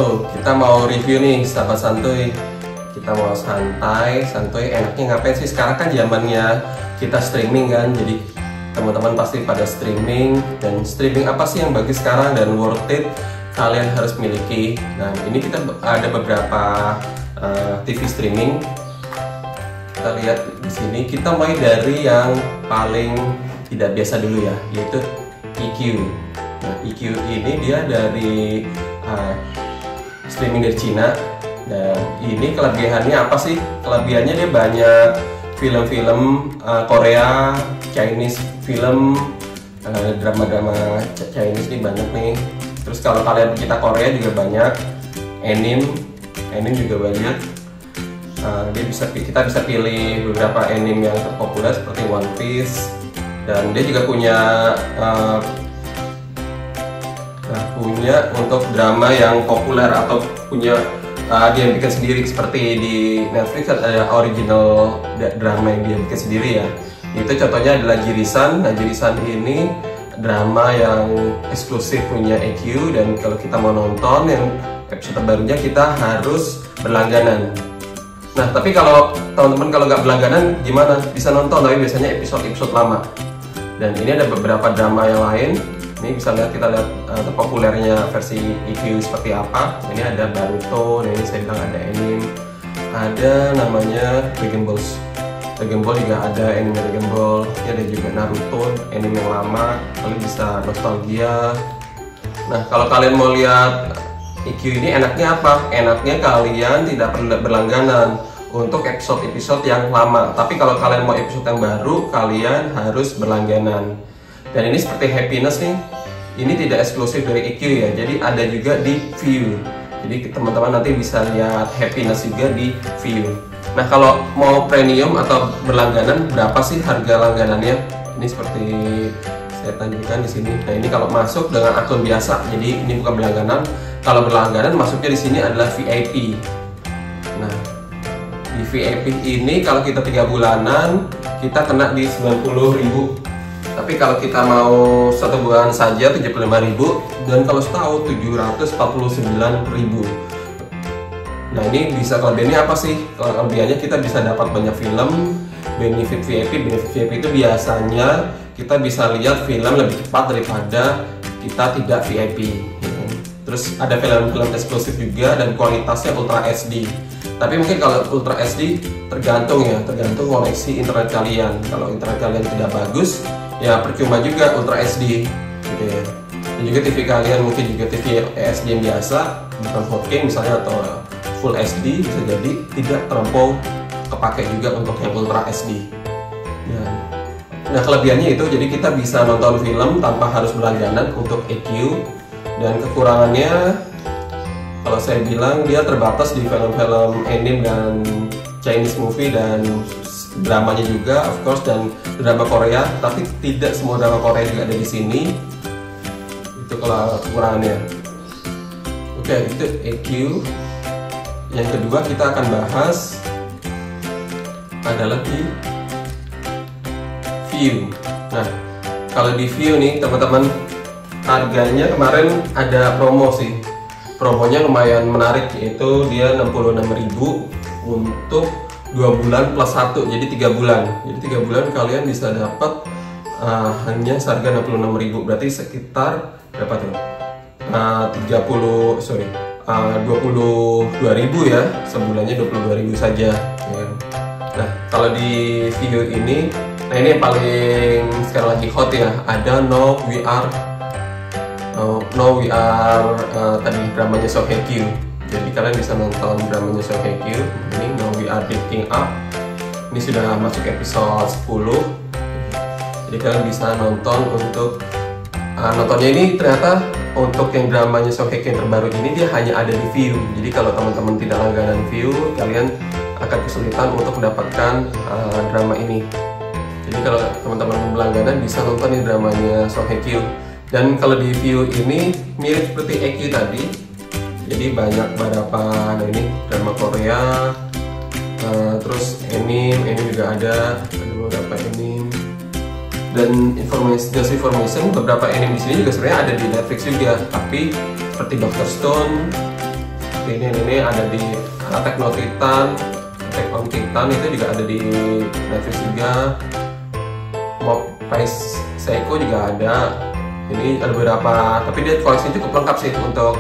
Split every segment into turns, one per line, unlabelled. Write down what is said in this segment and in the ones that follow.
Halo, kita mau review nih sahabat santuy. Kita mau santai, enaknya ngapain sih? Sekarang kan zamannya kita streaming kan, jadi teman-teman pasti pada streaming. Dan streaming apa sih yang bagus sekarang dan worth it kalian harus miliki. Nah, ini kita ada beberapa TV streaming. Kita lihat di sini, kita mulai dari yang paling tidak biasa dulu ya, yaitu EQ. Nah, EQ ini dia dari streaming dari Cina. Dan ini kelebihannya apa sih? Kelebihannya dia banyak film-film Korea, Chinese film, drama-drama Chinese nih banyak nih. Terus kalau kalian pecinta Korea juga banyak, anime juga banyak. Kita bisa pilih beberapa anime yang terpopuler seperti One Piece. Dan dia juga punya untuk drama yang populer atau punya dia bikin sendiri, seperti di Netflix ada original drama yang dia bikin sendiri ya. Itu contohnya adalah Jirisan. Nah, Jirisan ini drama yang eksklusif punya EQ, dan kalau kita mau nonton yang episode terbarunya kita harus berlangganan. Nah, tapi kalau teman-teman kalau nggak berlangganan gimana? Bisa nonton, tapi biasanya episode lama. Dan ini ada beberapa drama yang lain. Ini bisa kita lihat terpopulernya versi EQ seperti apa. Ini ada Naruto, dan ini saya bilang ada anime. Ada namanya Dragon Ball. Dragon Ball juga ada anime Dragon Ball. Ini ada juga Naruto, anime yang lama. Kalian bisa nostalgia. Nah, kalau kalian mau lihat EQ ini enaknya apa? Enaknya kalian tidak perlu berlangganan untuk episode-episode yang lama. Tapi kalau kalian mau episode yang baru, kalian harus berlangganan. Dan ini seperti Happiness nih, ini tidak eksklusif dari EQ ya, jadi ada juga di View. Jadi teman-teman nanti bisa lihat Happiness juga di View. Nah, kalau mau premium atau berlangganan, berapa sih harga langganannya? Ini seperti saya tunjukkan di sini. Nah, ini kalau masuk dengan akun biasa, jadi ini bukan berlangganan. Kalau berlangganan masuknya di sini adalah VIP. Nah, di VIP ini kalau kita 3 bulanan, kita kena di 90.000. Tapi kalau kita mau 1 bulan saja 75.000, dan kalau setahun 749.000. Nah, ini bisa kelebihannya apa sih? Kelebihannya kita bisa dapat banyak film. Benefit VIP itu biasanya kita bisa lihat film lebih cepat daripada kita tidak VIP. Terus ada film-film eksklusif juga, dan kualitasnya Ultra HD. Tapi mungkin kalau Ultra HD tergantung koneksi internet kalian. Kalau internet kalian tidak bagus, ya percuma juga Ultra HD gitu ya. Dan juga TV kalian mungkin juga TV HD yang biasa, bukan 4K misalnya, atau Full HD, bisa jadi tidak terlampau kepake juga untuk yang Ultra HD. Nah, kelebihannya itu, jadi kita bisa nonton film tanpa harus berlangganan untuk EQ. Dan kekurangannya, kalau saya bilang, dia terbatas di film-film anime dan Chinese movie dan dramanya juga, of course, dan drama Korea. Tapi tidak semua drama Korea juga ada di sini. Itu kalau kekurangannya. Oke, itu EQ. Yang kedua kita akan bahas adalah di View. Nah, kalau di View nih teman-teman, harganya kemarin ada promo sih. Promonya lumayan menarik, yaitu dia 66.000 untuk 2 bulan plus 1, jadi 3 bulan. Jadi 3 bulan kalian bisa dapat hanya seharga 66.000, berarti sekitar berapa tuh? 22.000 ya, sebulannya 22.000 saja ya. Nah, kalau di View ini, nah ini yang paling sekarang lagi hot ya, ada No We Are tadi dramanya Song Hye Kyo. Jadi kalian bisa nonton dramanya Song Hye Kyo. Ini No We Are Dating Up. Ini sudah masuk episode 10. Jadi kalian bisa nonton untuk nontonnya ini. Ternyata untuk yang dramanya Song Hye Kyo yang terbaru ini, dia hanya ada di View. Jadi kalau teman-teman tidak langganan View, kalian akan kesulitan untuk mendapatkan drama ini. Jadi kalau teman-teman berlangganan bisa nonton nih dramanya Song Hye Kyo. Dan kalau di View ini mirip seperti EQ tadi. Jadi banyak beberapa, nah ini drama Korea, terus anime juga ada beberapa anime. Dan information beberapa anime di sini juga sebenarnya ada di Netflix juga, tapi seperti Dr. Stone, seperti ini ada di Attack on Titan itu juga ada di Netflix juga. Mob Psycho juga ada. Ini ada beberapa, tapi dia koleksinya cukup lengkap sih, untuk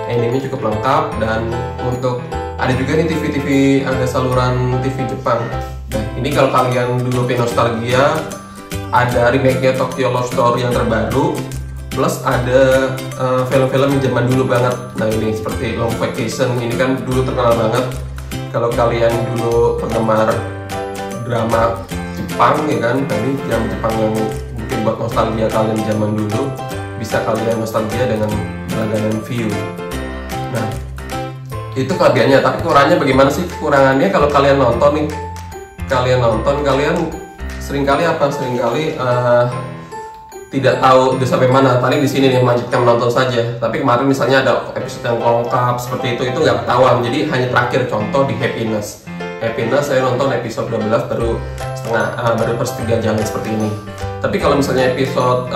anime cukup lengkap. Dan untuk ada juga nih TV ada saluran TV Jepang. Nah ini kalau kalian dulu pengen nostalgia, ada remake-nya Tokyo Love Story yang terbaru, plus ada film-film yang zaman dulu banget. Nah ini seperti Long Vacation, ini kan dulu terkenal banget. Kalau kalian dulu penggemar drama Jepang ya kan, nah ini drama Jepang yang mungkin buat nostalgia kalian zaman dulu, bisa kalian nostalgia dengan berlangganan View. Nah itu kelebihannya, tapi kurangnya bagaimana sih? Kurangannya kalau kalian nonton nih, kalian seringkali tidak tahu udah sampai mana, paling di sini nih melanjutkan menonton saja. Tapi kemarin misalnya ada episode yang lengkap seperti itu nggak ketahuan, jadi hanya terakhir. Contoh di Happiness saya nonton episode 12 baru per setengah jalan seperti ini. Tapi kalau misalnya episode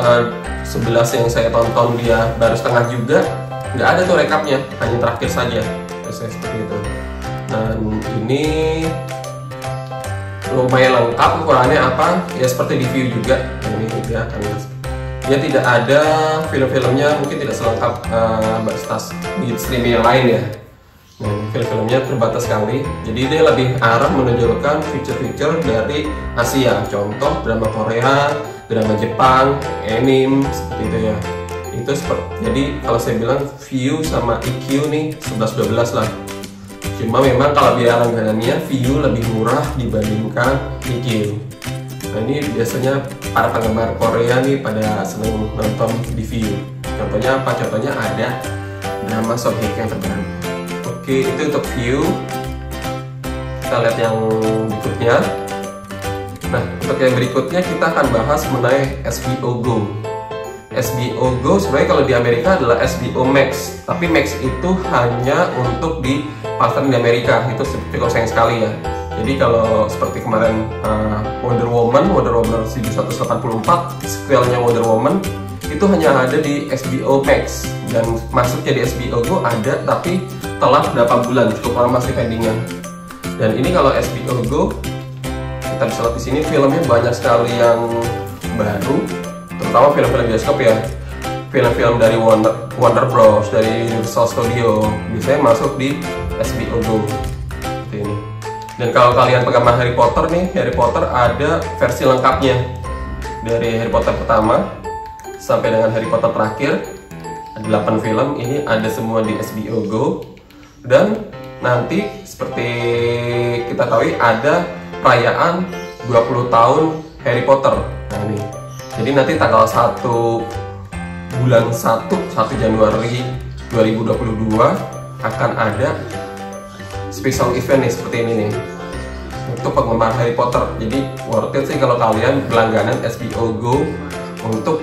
11 yang saya tonton dia baru setengah juga, nggak ada tuh rekapnya, hanya terakhir saja. Seperti itu. Dan ini lumayan lengkap. Kekurangannya apa? Ya seperti di View juga. Ini dia tidak ada film-filmnya, mungkin tidak selengkap di streaming yang lain ya. Nah, film-filmnya terbatas sekali. Jadi dia lebih arah menunjukkan feature-feature dari Asia. Contoh drama Korea, drama Jepang, anime seperti itu ya. Itu jadi kalau saya bilang View sama EQ nih 11-12 lah. Cuma memang kalau biaya langganannya View lebih murah dibandingkan EQ. Nah ini biasanya para penggemar Korea nih pada seneng nonton di View. Contohnya apa? Contohnya ada drama Sohik yang terbaru. Oke, itu untuk View. Kita lihat yang berikutnya. Nah untuk yang berikutnya kita akan bahas mengenai HBO Go. HBO Go sebenarnya kalau di Amerika adalah HBO Max, tapi Max itu hanya untuk di pasaran di Amerika. Itu cukup sayang sekali ya. Jadi kalau seperti kemarin Wonder Woman 1984, sequelnya Wonder Woman itu hanya ada di HBO Max, dan masuknya di HBO Go ada, tapi telat berapa bulan, cukup lama sih pendingnya. Dan ini kalau HBO Go kita bisa lihat di sini filmnya banyak sekali yang baru, terutama film-film bioskop ya. Film-film dari Warner Bros, dari Universal Studio biasanya masuk di HBO Go seperti ini. Dan kalau kalian penggemar Harry Potter nih, Harry Potter ada versi lengkapnya dari Harry Potter pertama sampai dengan Harry Potter terakhir. Ada 8 film, ini ada semua di HBO Go. Dan nanti seperti kita tahu ada perayaan 20 tahun Harry Potter. Nah ini, jadi nanti tanggal 1 bulan 1 Januari 2022 akan ada special event nih seperti ini nih untuk penggemar Harry Potter. Jadi worth it sih kalau kalian berlangganan HBO Go untuk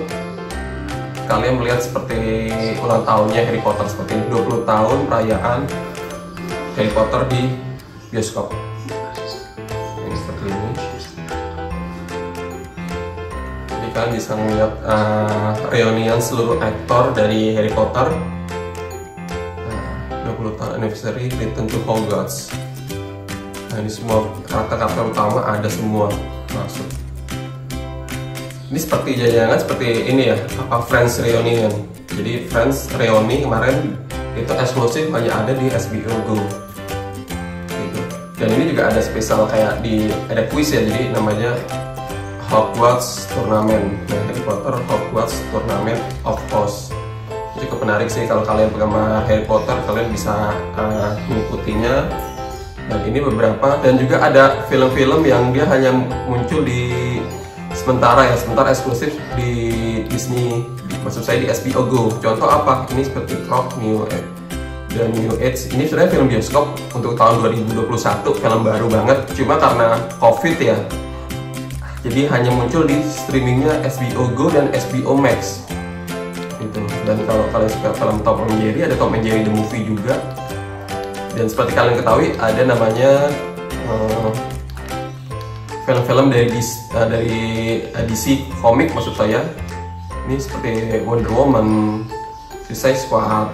kalian melihat seperti ulang tahunnya Harry Potter, seperti 20 tahun perayaan Harry Potter di bioskop. Ini seperti ini. Jadi kalian bisa melihat reunian seluruh aktor dari Harry Potter. 20 tahun anniversary Return to Hogwarts. Nah ini semua karakter-karakter utama ada semua masuk. Ini seperti jajangan seperti ini ya, Friends Reunion. Jadi Friends Reunion kemarin itu eksklusif hanya ada di HBO Go gitu. Dan ini juga ada spesial kayak ada quiz ya, jadi namanya Hogwarts Tournament. Nah, Harry Potter Hogwarts Tournament of Oz. Cukup menarik sih kalau kalian penggemar Harry Potter, kalian bisa mengikutinya. Dan ini beberapa, dan juga ada film-film yang dia hanya muncul di sementara eksklusif di Disney, maksud saya di HBO Go. Contoh apa? Ini seperti Clock New Age. Ini sebenarnya film bioskop untuk tahun 2021, film baru banget. Cuma karena COVID ya, jadi hanya muncul di streamingnya HBO Go dan HBO Max. Gitu. Dan kalau kalian suka film Tom and Jerry, ada Tom and Jerry the Movie juga. Dan seperti kalian ketahui ada namanya film-film dari DC Comic maksud saya. Ini seperti Wonder Woman, Suicide Squad,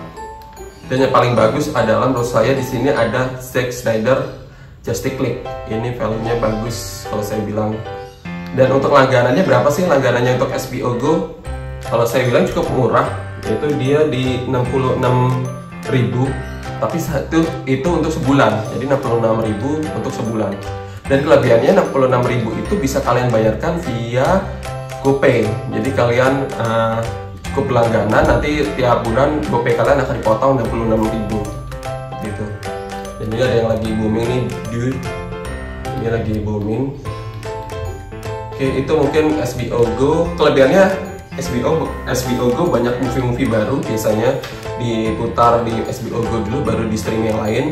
Dan yang paling bagus adalah menurut saya di sini ada Zack Snyder Justice League. Ini filmnya bagus kalau saya bilang. Dan untuk langganannya berapa sih langganannya untuk HBO Go? Kalau saya bilang cukup murah, yaitu dia di 66.000, tapi itu untuk sebulan. Jadi 66.000 untuk sebulan. Dan kelebihannya 66.000 itu bisa kalian bayarkan via GoPay. Jadi kalian cukup langganan, nanti tiap bulan GoPay kalian akan dipotong 66.000 gitu. Dan ini ada yang lagi booming nih, dude. Ini lagi booming. Oke, itu mungkin HBO Go. Kelebihannya HBO Go banyak movie-movie baru, biasanya diputar di HBO Go dulu baru di streaming yang lain.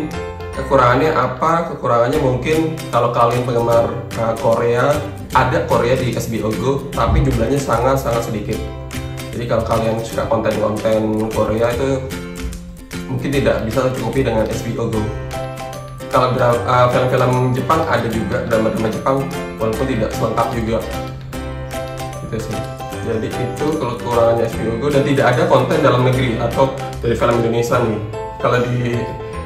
Kekurangannya apa? Kekurangannya mungkin kalau kalian penggemar Korea, ada Korea di HBO Go, tapi jumlahnya sangat-sangat sedikit. Jadi kalau kalian suka konten-konten Korea itu mungkin tidak bisa tercukupi dengan HBO Go. Kalau film-film Jepang ada juga, drama-drama Jepang, walaupun tidak selengkap juga. Gitu sih. Jadi itu kekurangannya HBO Go, dan tidak ada konten dalam negeri atau dari film Indonesia nih. Kalau di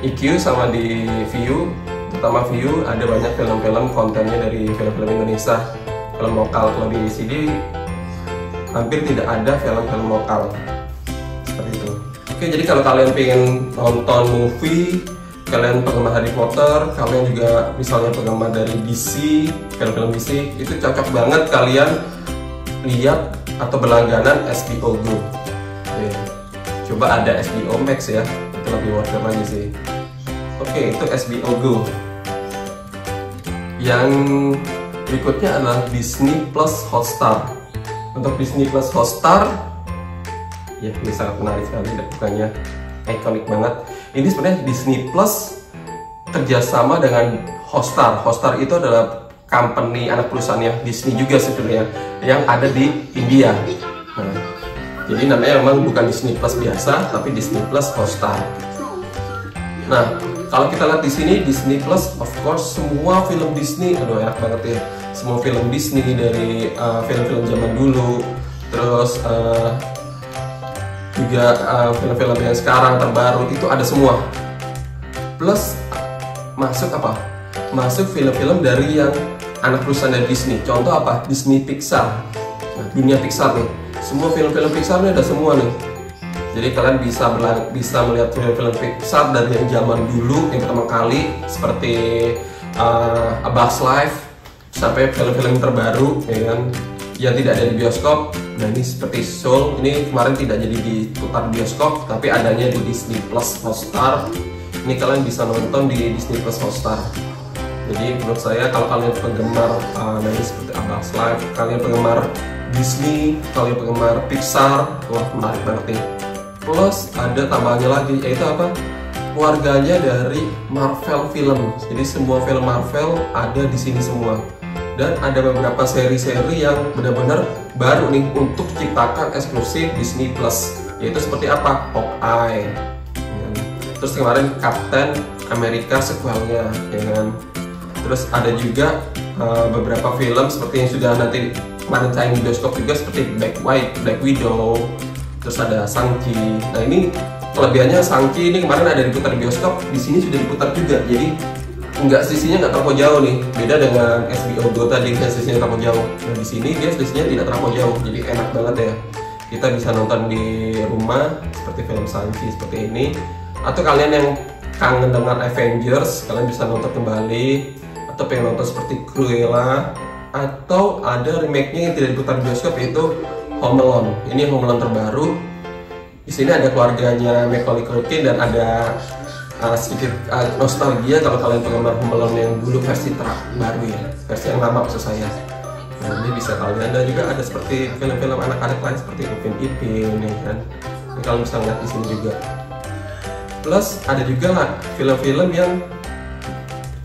IQ sama di View, terutama View, ada banyak film-film kontennya dari film-film Indonesia, film lokal. Kalau di CD hampir tidak ada film-film lokal seperti itu. Oke, jadi kalau kalian pengen nonton movie, kalian penggemar Harry Potter, kalian juga misalnya penggemar dari DC, film-film DC, itu cocok banget kalian lihat atau berlangganan HBO Go. Oke, coba ada HBO Max ya, itu lebih worth it lagi sih. Oke, itu HBO Go. Yang berikutnya adalah Disney Plus Hotstar. Untuk Disney Plus Hotstar, ya ini sangat menarik sekali, bukannya ikonik banget. Ini sebenarnya Disney Plus kerjasama dengan Hotstar. Hotstar itu adalah company anak perusahaannya Disney juga sebenarnya, yang ada di India. Nah, jadi namanya memang bukan Disney Plus biasa, tapi Disney Plus Hotstar. Nah, kalau kita lihat di sini Disney Plus, of course semua film Disney, aduh enak banget ya. Semua film Disney dari film-film zaman dulu, terus juga film-film yang sekarang terbaru itu ada semua. Plus masuk apa? Masuk film-film dari yang anak perusahaan dari Disney. Contoh apa? Disney Pixar. Nah, dunia Pixar nih. Semua film-film Pixar nih ada semua nih. Jadi kalian bisa melihat film-film Pixar dari yang zaman dulu yang pertama kali, seperti A Bug's Life, sampai film-film terbaru ya kan, yang tidak ada di bioskop. Nah ini seperti Soul, ini kemarin tidak jadi diputar di bioskop, tapi adanya di Disney Plus Hotstar. Ini kalian bisa nonton di Disney Plus Hotstar. Jadi menurut saya kalau kalian penggemar dari seperti A Bug's Life, kalian penggemar Disney, kalian penggemar Pixar, wah menarik banget nih. Plus ada tambahannya lagi, yaitu apa? Keluarganya dari Marvel film. Jadi semua film Marvel ada di sini semua. Dan ada beberapa seri-seri yang benar-benar baru nih untuk ciptakan eksklusif Disney Plus, yaitu seperti apa? Hawkeye, terus kemarin Captain America sequelnya, ya kan? Terus ada juga beberapa film seperti yang sudah nanti kemarin tayang di bioskop juga, seperti Black Widow, terus ada Shang-Chi. Nah ini kelebihannya, Shang-Chi ini kemarin ada diputar di bioskop, di sini sudah diputar juga, jadi sisinya nggak terlalu jauh nih, beda dengan HBO Go tadi yang sisinya terlalu jauh. Nah di sini dia sisinya tidak terlalu jauh, jadi enak banget ya. Kita bisa nonton di rumah seperti film Shang-Chi seperti ini, atau kalian yang kangen dengan Avengers, kalian bisa nonton kembali, atau pengen nonton seperti Cruella, atau ada remake-nya yang tidak diputar di bioskop, yaitu Home Alone. Ini Home Alone terbaru. Di sini ada keluarganya Macaulay Culkin dan ada sedikit nostalgia kalau kalian penggemar Home Alone yang dulu versi terbaru ya, versi yang lama maksud saya. Nah, ini bisa kalian, dan juga ada seperti film-film anak-anak lain seperti Upin Ipin ya kan. Ini kalian bisa lihat di sini juga. Plus ada juga lah film-film yang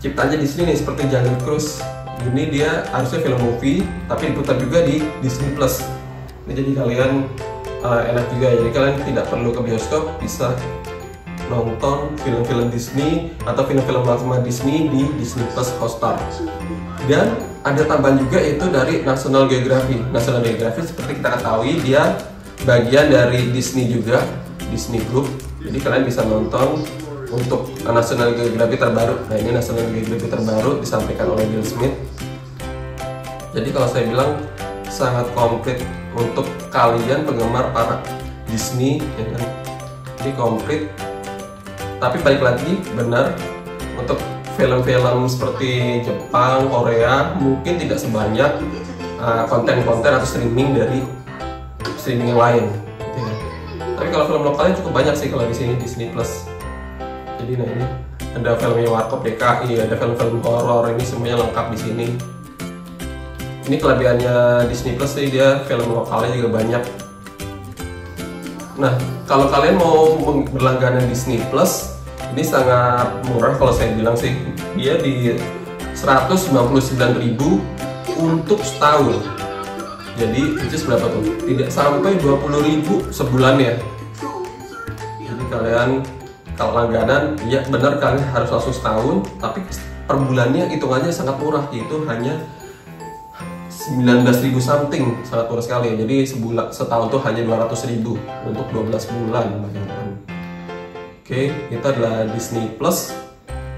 ciptanya di sini nih, seperti Jungle Cruise. Ini dia harusnya film movie tapi diputar juga di Disney Plus. Ini jadi kalian enak juga, jadi kalian tidak perlu ke bioskop, bisa nonton film-film Disney atau film-film lama Disney di Disney Plus Hotstar. Dan ada tambahan juga itu dari National Geographic. National Geographic seperti kita ketahui dia bagian dari Disney juga, Disney Group. Jadi kalian bisa nonton untuk National Geographic terbaru. Nah, ini National Geographic terbaru disampaikan oleh Will Smith. Jadi kalau saya bilang sangat komplit untuk kalian penggemar para Disney, ya kan? Ini komplit. Tapi balik lagi, benar, untuk film-film seperti Jepang, Korea mungkin tidak sebanyak konten-konten atau streaming dari streaming yang lain, gitu ya. Tapi kalau film lokalnya cukup banyak sih kalau di sini Disney Plus. Jadi nah ini ada filmnya Warkop DKI, ada film-film horor, ini semuanya lengkap di sini. Ini kelebihannya Disney Plus sih, dia film lokalnya juga banyak. Nah, kalau kalian mau berlangganan Disney Plus, ini sangat murah kalau saya bilang sih. Dia di 199.000 untuk setahun. Jadi itu berapa tuh? Tidak sampai 20.000 sebulan ya. Jadi kalian kalau langganan, ya benar kalian harus langsung setahun, tapi per bulannya hitungannya sangat murah, yaitu hanya 19.000 something, sangat murah sekali. Jadi setahun tuh hanya 200.000 untuk 12 bulan, bayangkan. Oke, itu adalah Disney Plus.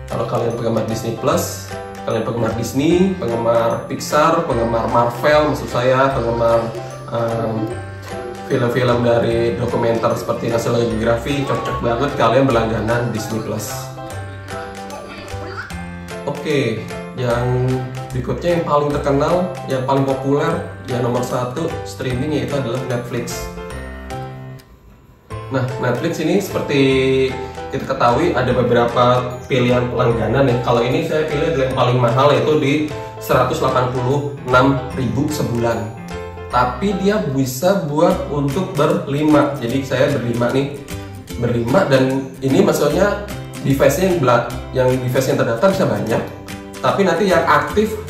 Kalau kalian penggemar Disney Plus, kalian penggemar Disney, penggemar Pixar, penggemar Marvel, maksud saya penggemar film-film dari dokumenter seperti National Geographic, cocok banget kalian berlangganan Disney Plus. Oke, yang berikutnya yang paling terkenal, yang paling populer, yang nomor 1 streaming yaitu adalah Netflix. Nah, Netflix ini seperti kita ketahui ada beberapa pilihan langganan ya. Kalau ini saya pilih yang paling mahal, yaitu di 186.000 sebulan. Tapi dia bisa buat untuk berlima. Jadi saya berlima dan ini maksudnya device-nya yang device yang terdaftar bisa banyak. Tapi nanti yang aktif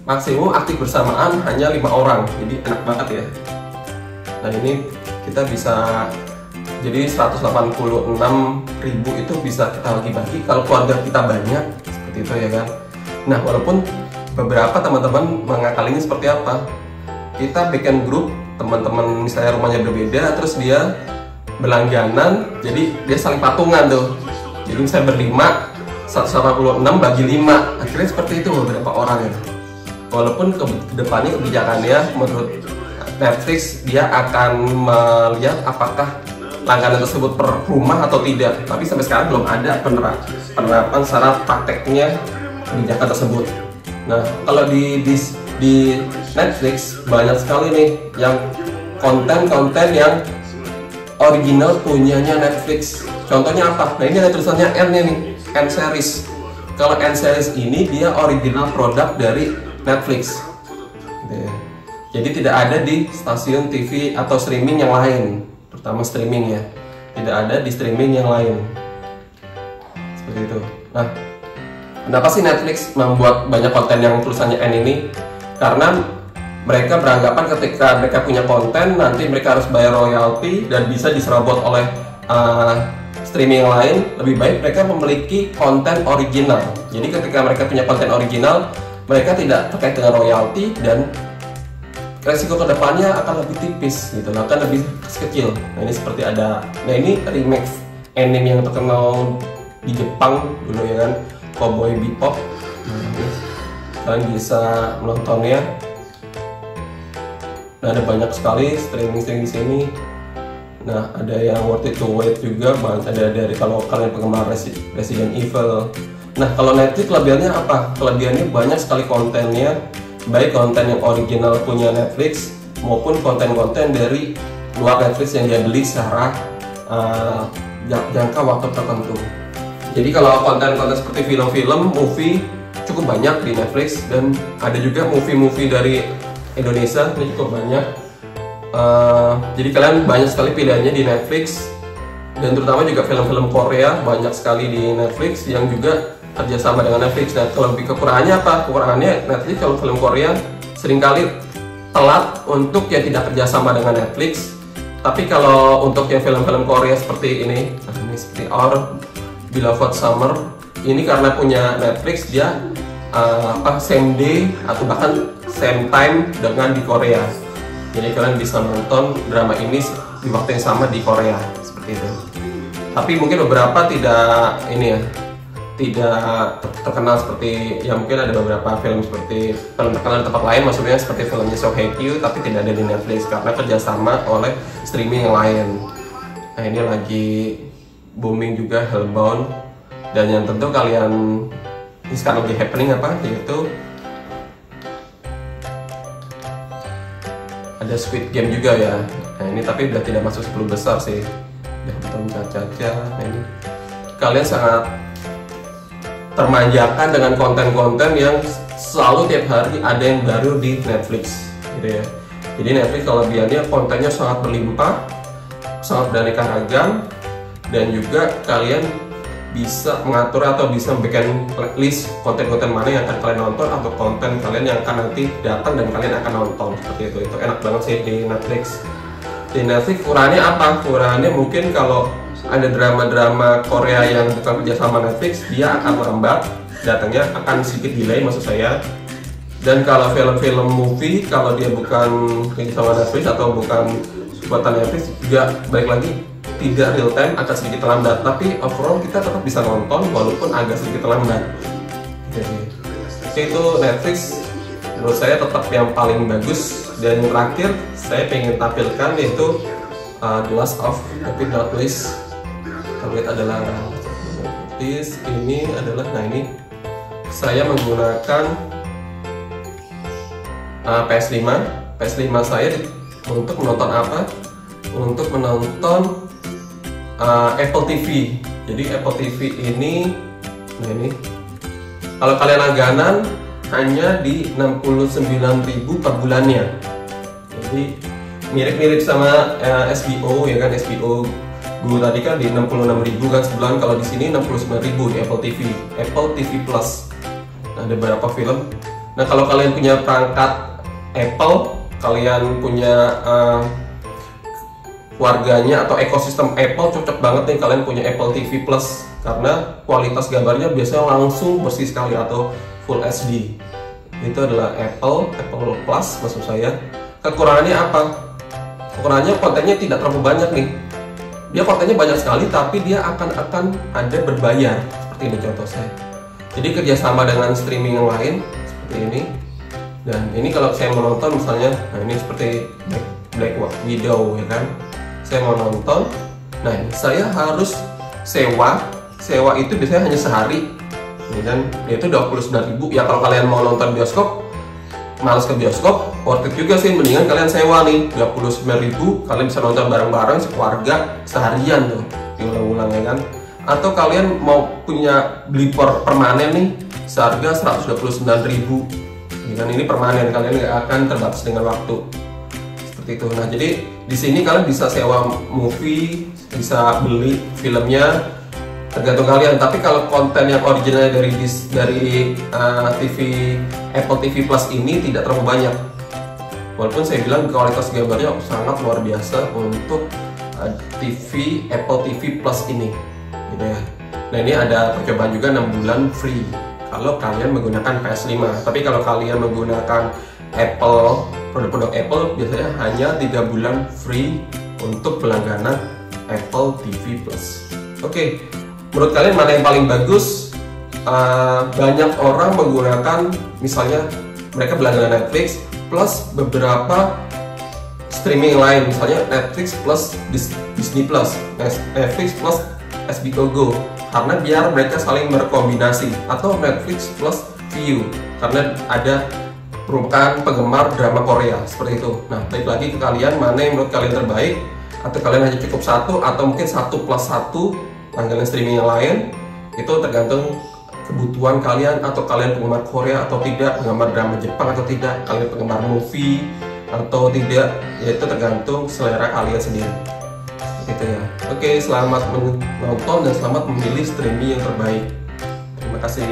maksimum aktif bersamaan hanya 5 orang. Jadi enak banget ya. Nah, ini kita bisa, jadi 186.000 itu bisa kita bagi-bagi kalau keluarga kita banyak, seperti itu ya kan. Nah, walaupun beberapa teman-teman mengakalinya seperti apa, kita bikin grup teman-teman misalnya rumahnya berbeda, terus dia berlangganan, jadi dia saling patungan tuh. Jadi misalnya berlima, 186 bagi 5, akhirnya seperti itu beberapa orang ya. Walaupun kedepannya kebijakannya menurut Netflix dia akan melihat apakah langganan tersebut per rumah atau tidak, tapi sampai sekarang belum ada penerapan secara prakteknya kebijakan tersebut. Nah, kalau di Netflix banyak sekali nih yang konten-konten yang original punyanya Netflix. Contohnya apa? Nah, ini ada tulisannya N-nya nih, N series. Kalau N series ini dia original produk dari Netflix. Jadi tidak ada di stasiun TV atau streaming yang lain, terutama streaming ya. Tidak ada di streaming yang lain. Seperti itu. Nah, kenapa sih Netflix membuat banyak konten yang tulisannya N ini? Karena mereka beranggapan ketika mereka punya konten, nanti mereka harus bayar royalti dan bisa diserobot oleh streaming yang lain. Lebih baik mereka memiliki konten original. Jadi ketika mereka punya konten original, mereka tidak terkait dengan royalti dan resiko kedepannya akan lebih tipis gitu, akan lebih kecil. Nah, ini seperti ada, nah ini remake anime yang terkenal di Jepang dulu ya kan, Cowboy Bebop. Nah, kalian bisa menontonnya. Nah, ada banyak sekali streaming di sini. Nah, ada yang Worth It to Wait juga, ada dari kalau kalian penggemar Resident Evil. Nah, kalau Netflix kelebihannya apa? Kelebihannya banyak sekali kontennya, baik konten yang original punya Netflix maupun konten-konten dari luar Netflix yang dia beli secara jangka waktu tertentu. Jadi kalau konten-konten seperti film-film, movie cukup banyak di Netflix, dan ada juga movie-movie dari Indonesia ini cukup banyak. Jadi kalian banyak sekali pilihannya di Netflix, dan terutama juga film-film Korea banyak sekali di Netflix yang juga kerjasama dengan Netflix. Dan kalau lebih kekurangannya apa? Kekurangannya Netflix kalau film Korea seringkali telat untuk yang tidak kerjasama dengan Netflix. Tapi kalau untuk yang film-film Korea seperti ini seperti Our Beloved Summer, ini karena punya Netflix dia same day atau bahkan same time dengan di Korea. Jadi kalian bisa nonton drama ini di waktu yang sama di Korea. Seperti gitu. Tapi mungkin beberapa tidak ini ya, tidak terkenal seperti ya, mungkin ada beberapa film seperti film terkenal di tempat lain, maksudnya seperti filmnya So Haikyuu, tapi tidak ada di Netflix karena kerjasama oleh streaming yang lain. Nah ini lagi booming juga Hellbound, dan yang tentu kalian ini sekarang lagi happening apa, yaitu ada Squid Game juga ya. Nah ini tapi udah tidak masuk 10 besar sih, udah nonton caca. Nah ini kalian sangat termanjakan dengan konten-konten yang selalu tiap hari ada yang baru di Netflix gitu ya. Jadi Netflix kelebihannya kontennya sangat berlimpah, sangat beraneka ragam, dan juga kalian bisa mengatur atau bisa membuat list konten-konten mana yang akan kalian nonton atau konten kalian yang akan nanti datang dan kalian akan nonton, seperti itu enak banget sih di Netflix. Di Netflix kurangnya apa? Kurangnya mungkin kalau ada drama-drama Korea yang bukan kerjasama Netflix, dia akan melambat, datangnya akan sedikit delay maksud saya. Dan kalau film-film movie, kalau dia bukan kerjasama Netflix atau bukan buatan Netflix, juga baik lagi tidak real time, akan sedikit terlambat. Tapi overall kita tetap bisa nonton walaupun agak sedikit terlambat. Oke, itu Netflix menurut saya tetap yang paling bagus. Dan yang terakhir saya pengen tampilkan yaitu The Last of David Northwich. Kita lihat adalah ini adalah, nah ini saya menggunakan PS5 saya untuk menonton apa? Untuk menonton Apple TV. Jadi Apple TV ini, nah ini kalau kalian langganan hanya di 69.000 per bulannya. Jadi mirip-mirip sama SBO ya kan, SBO Go tadi kan di 66.000 kan sebulan, kalau di sini 69.000 di Apple TV, Apple TV Plus. Nah, ada beberapa film. Nah, kalau kalian punya perangkat Apple, kalian punya warganya atau ekosistem Apple, cocok banget nih kalian punya Apple TV Plus karena kualitas gambarnya biasanya langsung bersih sekali atau Full HD. Itu adalah Apple Plus maksud saya. Kekurangannya apa? Kekurangannya kontennya tidak terlalu banyak nih. Dia kontennya banyak sekali tapi dia akan ada berbayar, seperti ini contoh saya. Jadi kerjasama dengan streaming yang lain seperti ini. Dan ini kalau saya mau nonton misalnya, nah ini seperti Black Widow ya kan, saya mau nonton, nah ini saya harus sewa itu biasanya hanya sehari, dan itu 29.000 ya. Kalau kalian mau nonton bioskop, males ke bioskop, worth it juga sih, mendingan kalian sewa nih 29.000, kalian bisa nonton bareng-bareng sekeluarga seharian tuh, diulang-ulang ya kan. Atau kalian mau punya beli permanen nih, seharga 129.000 ya kan, ini permanen, kalian nggak akan terbatas dengan waktu seperti itu. Nah jadi di sini kalian bisa sewa movie, bisa beli filmnya, tergantung kalian. Tapi kalau konten yang original dari TV Apple TV Plus ini tidak terlalu banyak, walaupun saya bilang kualitas gambarnya sangat luar biasa untuk TV Apple TV Plus ini gitu ya. Nah ini ada percobaan juga 6 bulan free kalau kalian menggunakan PS5. Tapi kalau kalian menggunakan Apple, produk-produk Apple biasanya hanya 3 bulan free untuk pelangganan Apple TV Plus. Oke, menurut kalian mana yang paling bagus? Banyak orang menggunakan, misalnya mereka berlangganan Netflix plus beberapa streaming lain, misalnya Netflix plus Disney Plus, Netflix plus HBO Go, karena biar mereka saling berkombinasi, atau Netflix plus View karena ada merupakan penggemar drama Korea seperti itu. Nah, balik lagi ke kalian mana yang menurut kalian terbaik, atau kalian hanya cukup satu atau mungkin 1+1 langganan streaming yang lain. Itu tergantung kebutuhan kalian, atau kalian penggemar Korea atau tidak, penggemar drama Jepang atau tidak, kalian penggemar movie atau tidak, yaitu tergantung selera kalian sendiri gitu ya. Oke, selamat menonton dan selamat memilih streaming yang terbaik. Terima kasih.